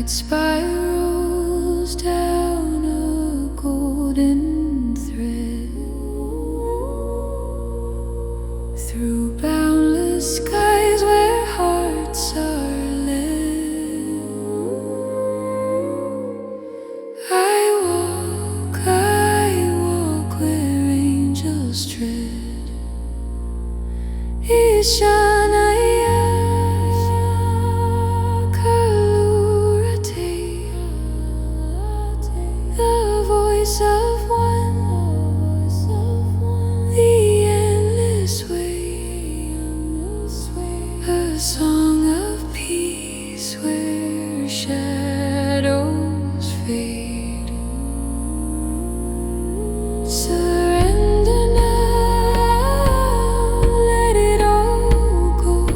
It spirals down a golden thread through boundless skies where hearts are led. I walk where angels tread. Ishanaya of one, the endless way, a song of peace where shadows fade. Surrender now, let it all go.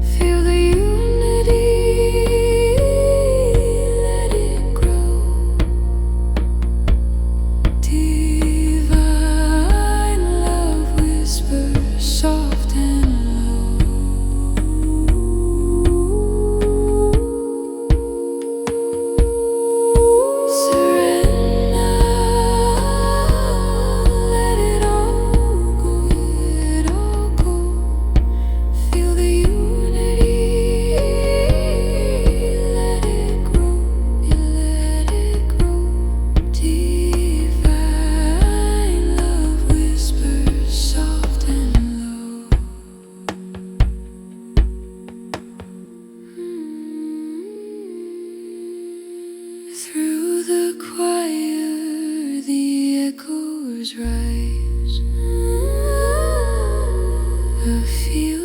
Feel the unity. Soft and low. Surrender, let it all go, let it all go. Feel the unity, let it grow, let it grow. Divine love whispers soft and through the choir, the echoes rise. A few